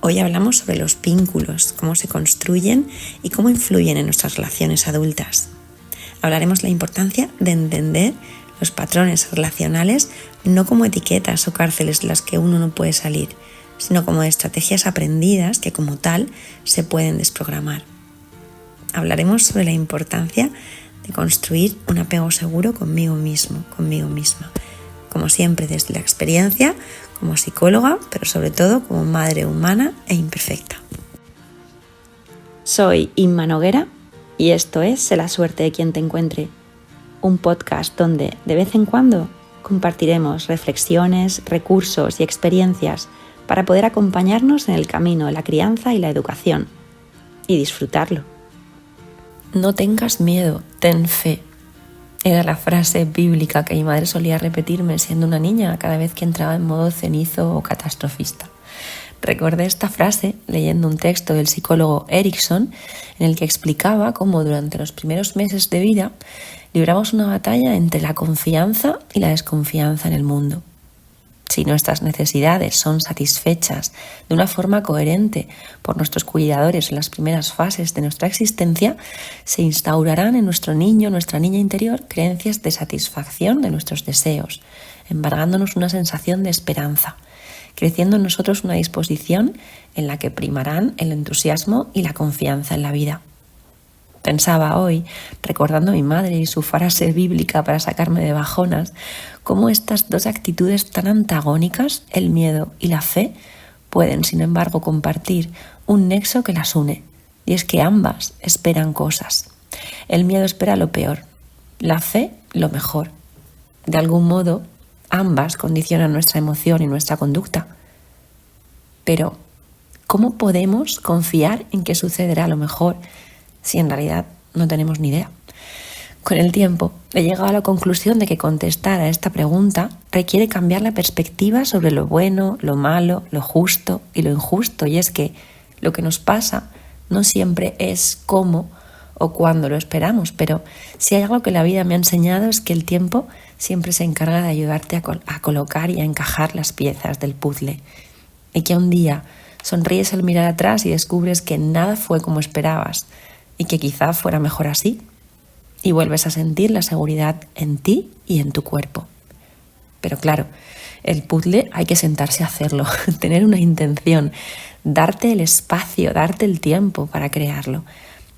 Hoy hablamos sobre los vínculos, cómo se construyen y cómo influyen en nuestras relaciones adultas. Hablaremos de la importancia de entender los patrones relacionales no como etiquetas o cárceles de las que uno no puede salir, sino como estrategias aprendidas que como tal se pueden desprogramar. Hablaremos sobre la importancia de construir un apego seguro conmigo mismo, conmigo misma. Como siempre desde la experiencia, como psicóloga, pero sobre todo como madre humana e imperfecta. Soy Inma Noguera y esto es Sé la suerte de quien te encuentre, un podcast donde de vez en cuando compartiremos reflexiones, recursos y experiencias para poder acompañarnos en el camino de la crianza y la educación y disfrutarlo. No tengas miedo, ten fe. Era la frase bíblica que mi madre solía repetirme siendo una niña cada vez que entraba en modo cenizo o catastrofista. Recordé esta frase leyendo un texto del psicólogo Erikson en el que explicaba cómo durante los primeros meses de vida libramos una batalla entre la confianza y la desconfianza en el mundo. Si nuestras necesidades son satisfechas de una forma coherente por nuestros cuidadores en las primeras fases de nuestra existencia, se instaurarán en nuestro niño, nuestra niña interior, creencias de satisfacción de nuestros deseos, embargándonos una sensación de esperanza, creciendo en nosotros una disposición en la que primarán el entusiasmo y la confianza en la vida. Pensaba hoy, recordando a mi madre y su frase bíblica para sacarme de bajonas, cómo estas dos actitudes tan antagónicas, el miedo y la fe, pueden, sin embargo, compartir un nexo que las une. Y es que ambas esperan cosas. El miedo espera lo peor, la fe lo mejor. De algún modo, ambas condicionan nuestra emoción y nuestra conducta. Pero, ¿cómo podemos confiar en que sucederá lo mejor si en realidad no tenemos ni idea? Con el tiempo he llegado a la conclusión de que contestar a esta pregunta requiere cambiar la perspectiva sobre lo bueno, lo malo, lo justo y lo injusto. Y es que lo que nos pasa no siempre es cómo o cuándo lo esperamos, pero si hay algo que la vida me ha enseñado es que el tiempo siempre se encarga de ayudarte a colocar y a encajar las piezas del puzzle. Y que un día sonríes al mirar atrás y descubres que nada fue como esperabas y que quizá fuera mejor así. Y vuelves a sentir la seguridad en ti y en tu cuerpo. Pero claro, el puzzle hay que sentarse a hacerlo, tener una intención, darte el espacio, darte el tiempo para crearlo.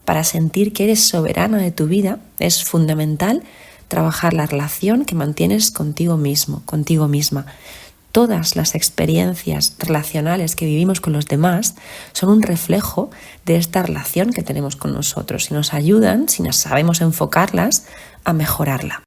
Para sentir que eres soberana de tu vida es fundamental trabajar la relación que mantienes contigo mismo, contigo misma. Todas las experiencias relacionales que vivimos con los demás son un reflejo de esta relación que tenemos con nosotros y nos ayudan, si nos sabemos enfocarlas, a mejorarla.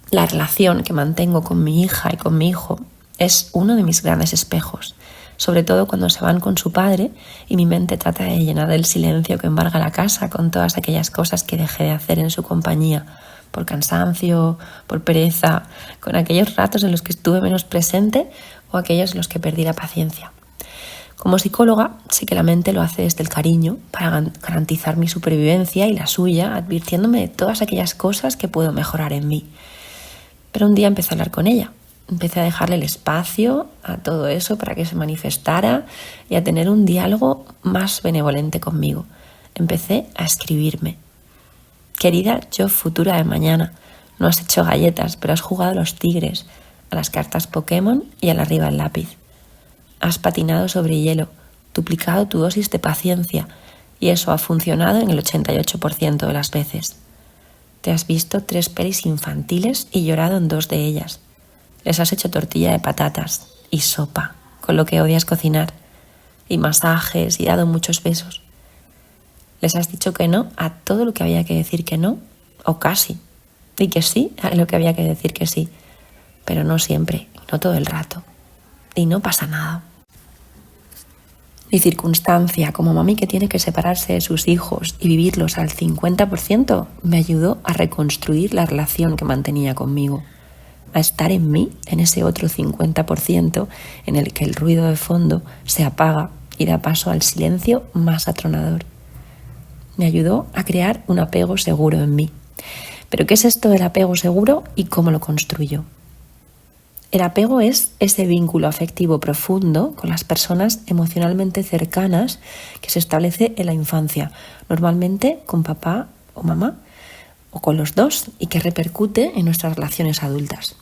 La relación que mantengo con mi hija y con mi hijo es uno de mis grandes espejos, sobre todo cuando se van con su padre y mi mente trata de llenar el silencio que embarga la casa con todas aquellas cosas que dejé de hacer en su compañía, por cansancio, por pereza, con aquellos ratos en los que estuve menos presente o aquellos en los que perdí la paciencia. Como psicóloga, sé que la mente lo hace desde el cariño para garantizar mi supervivencia y la suya, advirtiéndome de todas aquellas cosas que puedo mejorar en mí. Pero un día empecé a hablar con ella. Empecé a dejarle el espacio a todo eso para que se manifestara y a tener un diálogo más benevolente conmigo. Empecé a escribirme. Querida yo futura de mañana, no has hecho galletas, pero has jugado a los tigres, a las cartas Pokémon y al arriba el lápiz. Has patinado sobre hielo, duplicado tu dosis de paciencia y eso ha funcionado en el 88% de las veces. Te has visto 3 pelis infantiles y llorado en 2 de ellas. Les has hecho tortilla de patatas y sopa, con lo que odias cocinar, y masajes y dado muchos besos. Les has dicho que no a todo lo que había que decir que no, o casi, y que sí a lo que había que decir que sí, pero no siempre, no todo el rato, y no pasa nada. Mi circunstancia como mami que tiene que separarse de sus hijos y vivirlos al 50% me ayudó a reconstruir la relación que mantenía conmigo, a estar en mí, en ese otro 50% en el que el ruido de fondo se apaga y da paso al silencio más atronador. Me ayudó a crear un apego seguro en mí. ¿Pero qué es esto del apego seguro y cómo lo construyo? El apego es ese vínculo afectivo profundo con las personas emocionalmente cercanas que se establece en la infancia, normalmente con papá o mamá o con los dos, y que repercute en nuestras relaciones adultas.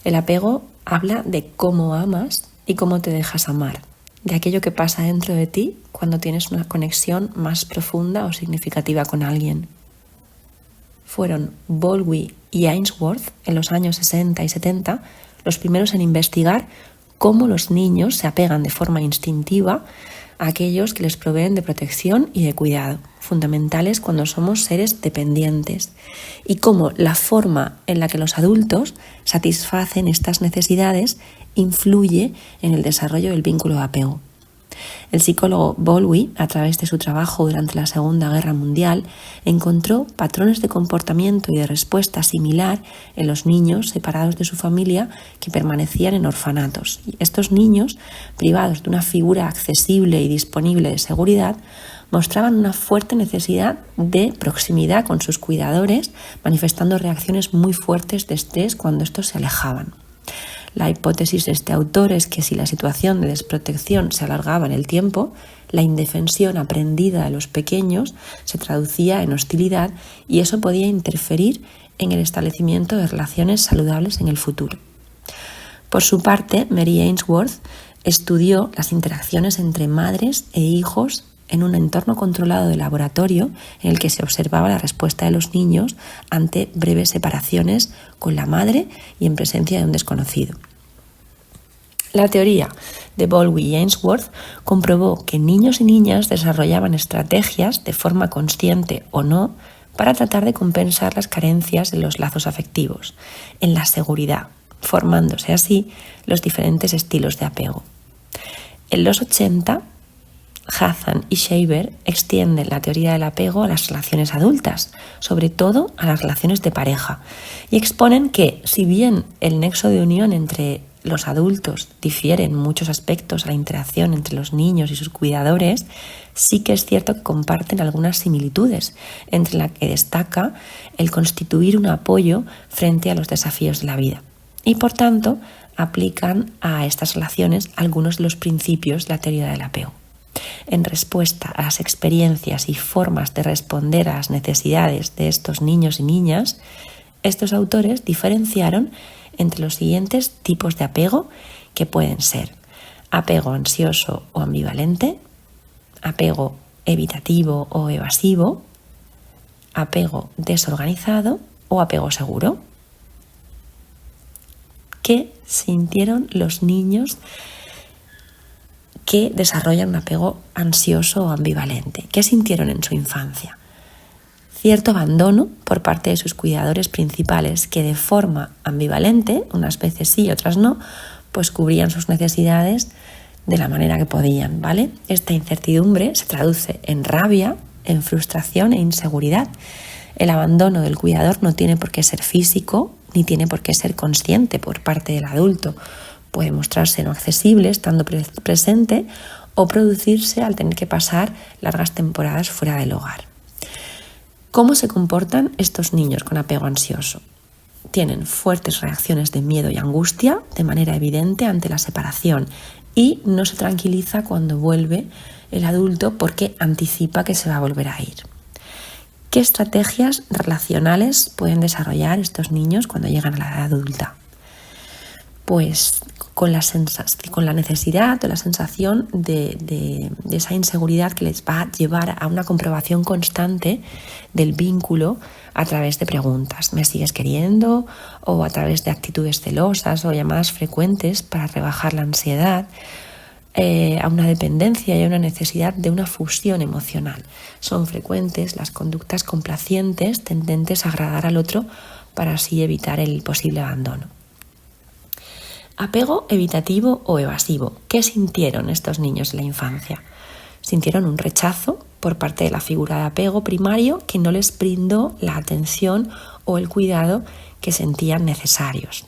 El apego habla de cómo amas y cómo te dejas amar, de aquello que pasa dentro de ti cuando tienes una conexión más profunda o significativa con alguien. Fueron Bowlby y Ainsworth en los años 60 y 70 los primeros en investigar cómo los niños se apegan de forma instintiva a aquellos que les proveen de protección y de cuidado, fundamentales cuando somos seres dependientes, y cómo la forma en la que los adultos satisfacen estas necesidades influye en el desarrollo del vínculo de apego. El psicólogo Bowlby, a través de su trabajo durante la Segunda Guerra Mundial, encontró patrones de comportamiento y de respuesta similar en los niños separados de su familia que permanecían en orfanatos. Y estos niños, privados de una figura accesible y disponible de seguridad, mostraban una fuerte necesidad de proximidad con sus cuidadores, manifestando reacciones muy fuertes de estrés cuando estos se alejaban. La hipótesis de este autor es que si la situación de desprotección se alargaba en el tiempo, la indefensión aprendida de los pequeños se traducía en hostilidad y eso podía interferir en el establecimiento de relaciones saludables en el futuro. Por su parte, Mary Ainsworth estudió las interacciones entre madres e hijos en un entorno controlado de laboratorio en el que se observaba la respuesta de los niños ante breves separaciones con la madre y en presencia de un desconocido. La teoría de Bowlby y Ainsworth comprobó que niños y niñas desarrollaban estrategias de forma consciente o no para tratar de compensar las carencias de los lazos afectivos en la seguridad, formándose así los diferentes estilos de apego. En los 80, Hathan y Shaver extienden la teoría del apego a las relaciones adultas, sobre todo a las relaciones de pareja, y exponen que, si bien el nexo de unión entre los adultos difiere en muchos aspectos a la interacción entre los niños y sus cuidadores, sí que es cierto que comparten algunas similitudes, entre las que destaca el constituir un apoyo frente a los desafíos de la vida. Y por tanto, aplican a estas relaciones algunos de los principios de la teoría del apego. En respuesta a las experiencias y formas de responder a las necesidades de estos niños y niñas, estos autores diferenciaron entre los siguientes tipos de apego, que pueden ser apego ansioso o ambivalente, apego evitativo o evasivo, apego desorganizado o apego seguro. ¿Qué sintieron los niños que desarrollan un apego ansioso o ambivalente? ¿Qué sintieron en su infancia? Cierto abandono por parte de sus cuidadores principales que de forma ambivalente, unas veces sí, otras no, pues cubrían sus necesidades de la manera que podían, ¿vale? Esta incertidumbre se traduce en rabia, en frustración e inseguridad. El abandono del cuidador no tiene por qué ser físico ni tiene por qué ser consciente por parte del adulto. Puede mostrarse no accesible estando presente o producirse al tener que pasar largas temporadas fuera del hogar. ¿Cómo se comportan estos niños con apego ansioso? Tienen fuertes reacciones de miedo y angustia de manera evidente ante la separación y no se tranquiliza cuando vuelve el adulto porque anticipa que se va a volver a ir. ¿Qué estrategias relacionales pueden desarrollar estos niños cuando llegan a la edad adulta? Pues con la necesidad o la sensación de esa inseguridad que les va a llevar a una comprobación constante del vínculo a través de preguntas. ¿Me sigues queriendo? O a través de actitudes celosas o llamadas frecuentes para rebajar la ansiedad, a una dependencia y a una necesidad de una fusión emocional. Son frecuentes las conductas complacientes tendentes a agradar al otro para así evitar el posible abandono. Apego evitativo o evasivo. ¿Qué sintieron estos niños en la infancia? Sintieron un rechazo por parte de la figura de apego primario que no les brindó la atención o el cuidado que sentían necesarios.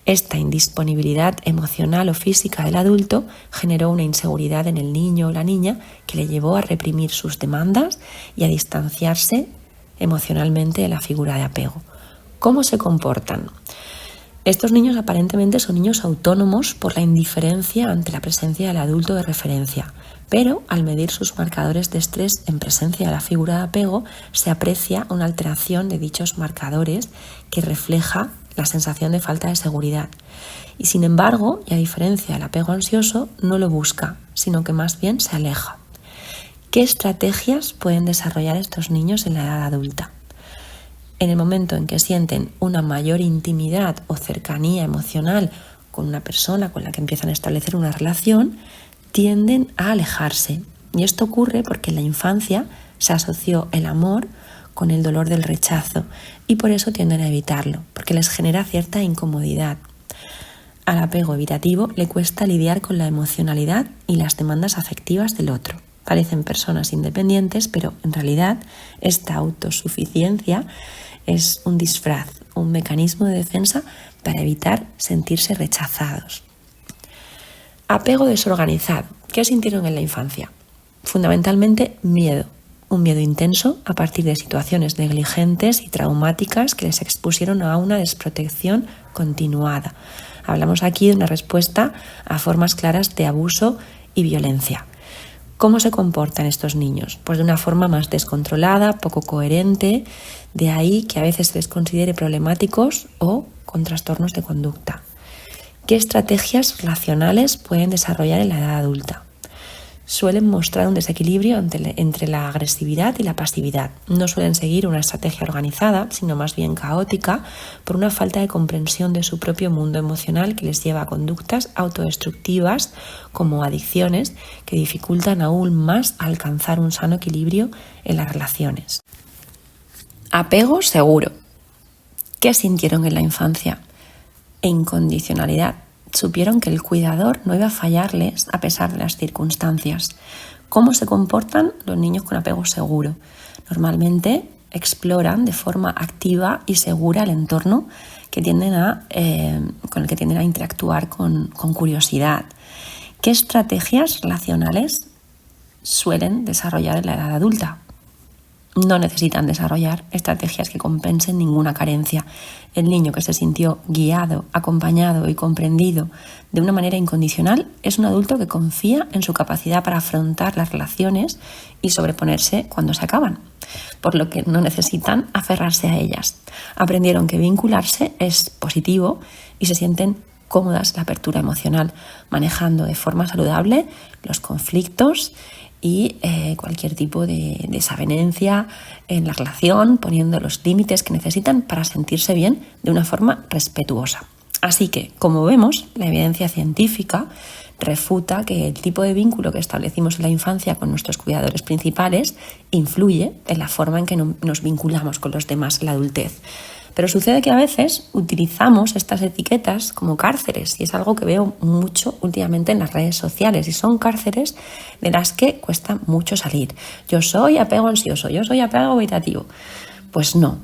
Esta indisponibilidad emocional o física del adulto generó una inseguridad en el niño o la niña que le llevó a reprimir sus demandas y a distanciarse emocionalmente de la figura de apego. ¿Cómo se comportan? Estos niños aparentemente son niños autónomos por la indiferencia ante la presencia del adulto de referencia, pero al medir sus marcadores de estrés en presencia de la figura de apego, se aprecia una alteración de dichos marcadores que refleja la sensación de falta de seguridad. Y sin embargo, y a diferencia del apego ansioso, no lo busca, sino que más bien se aleja. ¿Qué estrategias pueden desarrollar estos niños en la edad adulta? En el momento en que sienten una mayor intimidad o cercanía emocional con una persona con la que empiezan a establecer una relación, tienden a alejarse. Y esto ocurre porque en la infancia se asoció el amor con el dolor del rechazo y por eso tienden a evitarlo, porque les genera cierta incomodidad. Al apego evitativo le cuesta lidiar con la emocionalidad y las demandas afectivas del otro. Parecen personas independientes, pero en realidad esta autosuficiencia es un disfraz, un mecanismo de defensa para evitar sentirse rechazados. Apego desorganizado. ¿Qué sintieron en la infancia? Fundamentalmente miedo. Un miedo intenso a partir de situaciones negligentes y traumáticas que les expusieron a una desprotección continuada. Hablamos aquí de una respuesta a formas claras de abuso y violencia. ¿Cómo se comportan estos niños? Pues de una forma más descontrolada, poco coherente, de ahí que a veces se les considere problemáticos o con trastornos de conducta. ¿Qué estrategias relacionales pueden desarrollar en la edad adulta? Suelen mostrar un desequilibrio entre la agresividad y la pasividad. No suelen seguir una estrategia organizada, sino más bien caótica, por una falta de comprensión de su propio mundo emocional que les lleva a conductas autodestructivas como adicciones que dificultan aún más alcanzar un sano equilibrio en las relaciones. Apego seguro. ¿Qué sintieron en la infancia? Incondicionalidad. Supieron que el cuidador no iba a fallarles a pesar de las circunstancias. ¿Cómo se comportan los niños con apego seguro? Normalmente exploran de forma activa y segura el entorno que con el que tienden a interactuar con curiosidad. ¿Qué estrategias relacionales suelen desarrollar en la edad adulta? No necesitan desarrollar estrategias que compensen ninguna carencia. El niño que se sintió guiado, acompañado y comprendido de una manera incondicional es un adulto que confía en su capacidad para afrontar las relaciones y sobreponerse cuando se acaban, por lo que no necesitan aferrarse a ellas. Aprendieron que vincularse es positivo y se sienten cómodas en la apertura emocional, manejando de forma saludable los conflictos y cualquier tipo de desavenencia en la relación, poniendo los límites que necesitan para sentirse bien de una forma respetuosa. Así que, como vemos, la evidencia científica refuta que el tipo de vínculo que establecimos en la infancia con nuestros cuidadores principales influye en la forma en que nos vinculamos con los demás en la adultez. Pero sucede que a veces utilizamos estas etiquetas como cárceles y es algo que veo mucho últimamente en las redes sociales y son cárceles de las que cuesta mucho salir. Yo soy apego ansioso, yo soy apego evitativo. Pues no.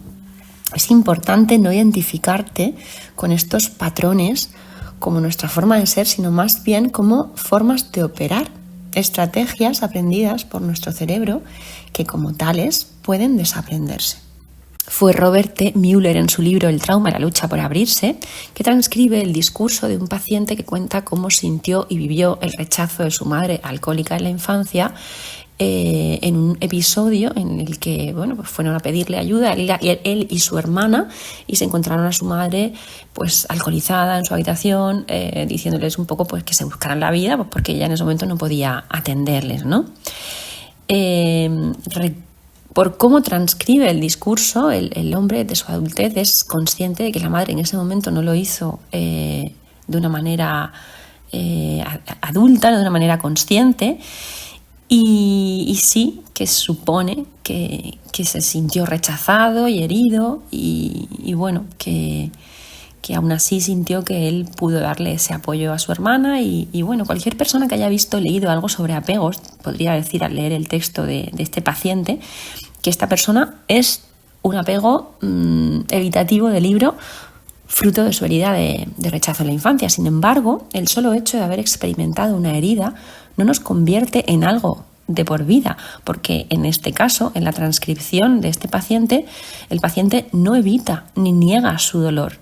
Es importante no identificarte con estos patrones como nuestra forma de ser, sino más bien como formas de operar, estrategias aprendidas por nuestro cerebro que como tales pueden desaprenderse. Fue Robert T. Mueller en su libro El trauma y la lucha por abrirse, que transcribe el discurso de un paciente que cuenta cómo sintió y vivió el rechazo de su madre alcohólica en la infancia, en un episodio en el que pues fueron a pedirle ayuda él y su hermana y se encontraron a su madre pues alcoholizada en su habitación, diciéndoles un poco pues que se buscaran la vida pues, porque ella en ese momento no podía atenderles, ¿no? Por cómo transcribe el discurso, el hombre de su adultez es consciente de que la madre en ese momento no lo hizo de una manera adulta, de una manera consciente, y sí que supone que se sintió rechazado y herido y bueno, que aún así sintió que él pudo darle ese apoyo a su hermana y bueno, cualquier persona que haya leído algo sobre apegos podría decir al leer el texto de este paciente que esta persona es un apego evitativo del libro fruto de su herida de rechazo en la infancia. Sin embargo, el solo hecho de haber experimentado una herida no nos convierte en algo de por vida, porque en este caso, en la transcripción de este paciente, el paciente no evita ni niega su dolor.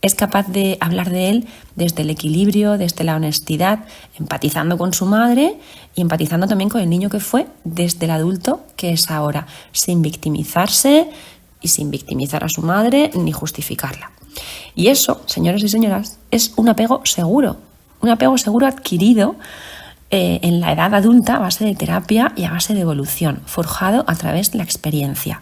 es capaz de hablar de él desde el equilibrio, desde la honestidad, empatizando con su madre y empatizando también con el niño que fue, desde el adulto que es ahora, sin victimizarse y sin victimizar a su madre ni justificarla. Y eso, señores y señoras, es un apego seguro adquirido en la edad adulta a base de terapia y a base de evolución, forjado a través de la experiencia.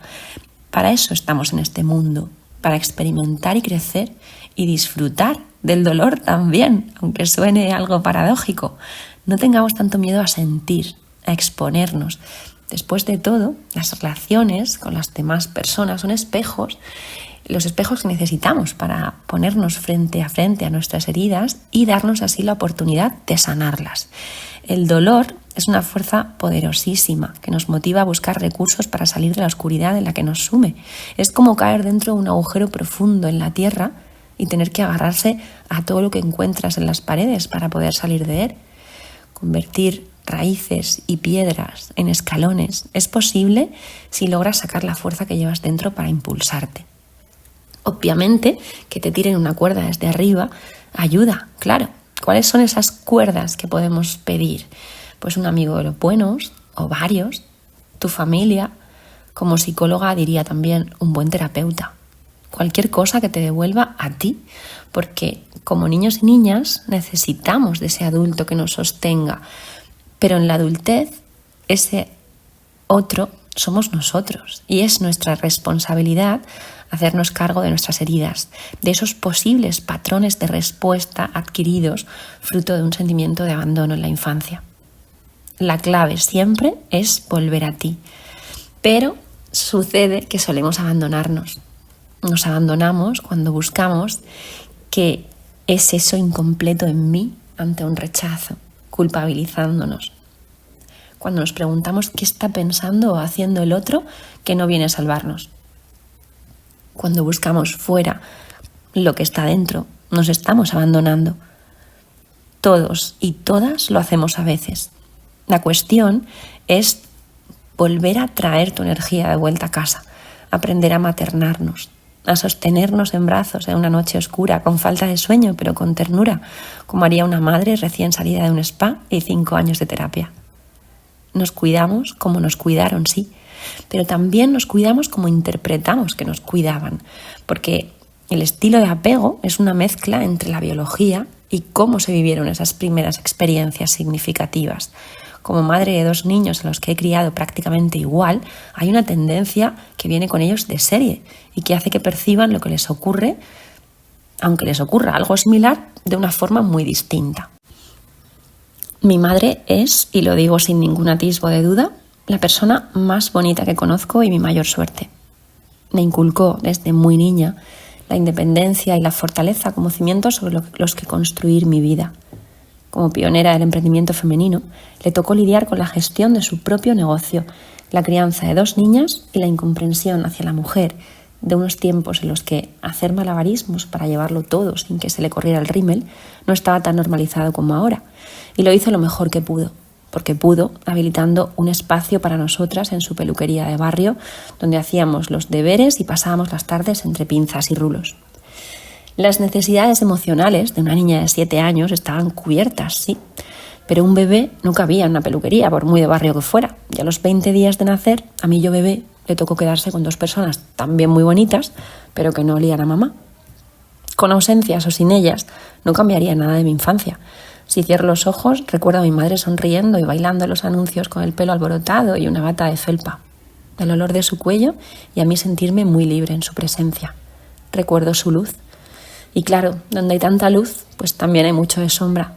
Para eso estamos en este mundo, para experimentar y crecer y disfrutar del dolor también, aunque suene algo paradójico. No tengamos tanto miedo a sentir, a exponernos. Después de todo, las relaciones con las demás personas son espejos, los espejos que necesitamos para ponernos frente a nuestras heridas y darnos así la oportunidad de sanarlas. El dolor es una fuerza poderosísima que nos motiva a buscar recursos para salir de la oscuridad en la que nos sume. Es como caer dentro de un agujero profundo en la tierra y tener que agarrarse a todo lo que encuentras en las paredes para poder salir de él. Convertir raíces y piedras en escalones es posible si logras sacar la fuerza que llevas dentro para impulsarte. Obviamente que te tiren una cuerda desde arriba ayuda, claro. ¿Cuáles son esas cuerdas que podemos pedir? Pues un amigo de los buenos o varios, tu familia. Como psicóloga diría también un buen terapeuta. Cualquier cosa que te devuelva a ti, porque como niños y niñas necesitamos de ese adulto que nos sostenga, pero en la adultez ese otro somos nosotros y es nuestra responsabilidad hacernos cargo de nuestras heridas, de esos posibles patrones de respuesta adquiridos fruto de un sentimiento de abandono en la infancia. La clave siempre es volver a ti, pero sucede que solemos abandonarnos. Nos abandonamos cuando buscamos qué es eso incompleto en mí ante un rechazo, culpabilizándonos. Cuando nos preguntamos qué está pensando o haciendo el otro que no viene a salvarnos. Cuando buscamos fuera lo que está dentro, nos estamos abandonando. Todos y todas lo hacemos a veces. La cuestión es volver a traer tu energía de vuelta a casa, aprender a maternarnos, a sostenernos en brazos en una noche oscura, con falta de sueño, pero con ternura, como haría una madre recién salida de un spa y 5 años de terapia. Nos cuidamos como nos cuidaron, sí, pero también nos cuidamos como interpretamos que nos cuidaban, porque el estilo de apego es una mezcla entre la biología y cómo se vivieron esas primeras experiencias significativas. Como madre de 2 niños a los que he criado prácticamente igual, hay una tendencia que viene con ellos de serie y que hace que perciban lo que les ocurre, aunque les ocurra algo similar, de una forma muy distinta. Mi madre es, y lo digo sin ningún atisbo de duda, la persona más bonita que conozco y mi mayor suerte. Me inculcó desde muy niña la independencia y la fortaleza como cimientos sobre los que construir mi vida. Como pionera del emprendimiento femenino, le tocó lidiar con la gestión de su propio negocio, la crianza de 2 niñas y la incomprensión hacia la mujer de unos tiempos en los que hacer malabarismos para llevarlo todo sin que se le corriera el rímel no estaba tan normalizado como ahora. Y lo hizo lo mejor que pudo, porque pudo, habilitando un espacio para nosotras en su peluquería de barrio, donde hacíamos los deberes y pasábamos las tardes entre pinzas y rulos. Las necesidades emocionales de una niña de 7 años estaban cubiertas, sí, pero un bebé no cabía en una peluquería, por muy de barrio que fuera. Y a los 20 días de nacer, a mi yo bebé le tocó quedarse con 2 personas también muy bonitas, pero que no olían a mamá. Con ausencias o sin ellas, no cambiaría nada de mi infancia. Si cierro los ojos, recuerdo a mi madre sonriendo y bailando los anuncios con el pelo alborotado y una bata de felpa, el olor de su cuello y a mí sentirme muy libre en su presencia. Recuerdo su luz. Y claro, donde hay tanta luz, pues también hay mucho de sombra.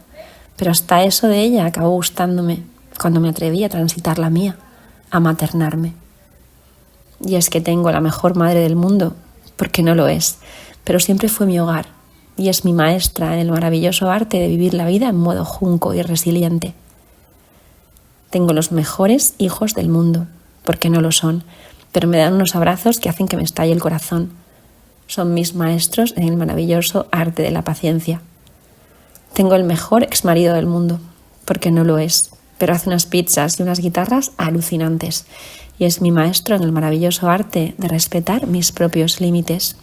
Pero hasta eso de ella acabó gustándome cuando me atreví a transitar la mía, a maternarme. Y es que tengo la mejor madre del mundo, porque no lo es, pero siempre fue mi hogar y es mi maestra en el maravilloso arte de vivir la vida en modo junco y resiliente. Tengo los mejores hijos del mundo, porque no lo son, pero me dan unos abrazos que hacen que me estalle el corazón. Son mis maestros en el maravilloso arte de la paciencia. Tengo el mejor exmarido del mundo, porque no lo es, pero hace unas pizzas y unas guitarras alucinantes. Y es mi maestro en el maravilloso arte de respetar mis propios límites.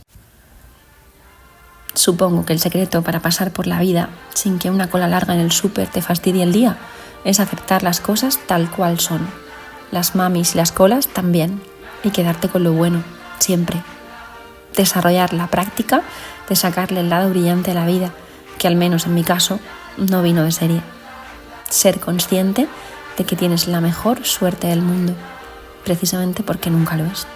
Supongo que el secreto para pasar por la vida sin que una cola larga en el súper te fastidie el día es aceptar las cosas tal cual son. Las mamis y las colas también. Y quedarte con lo bueno, siempre. Desarrollar la práctica de sacarle el lado brillante a la vida, que al menos en mi caso no vino de serie. Ser consciente de que tienes la mejor suerte del mundo, precisamente porque nunca lo es.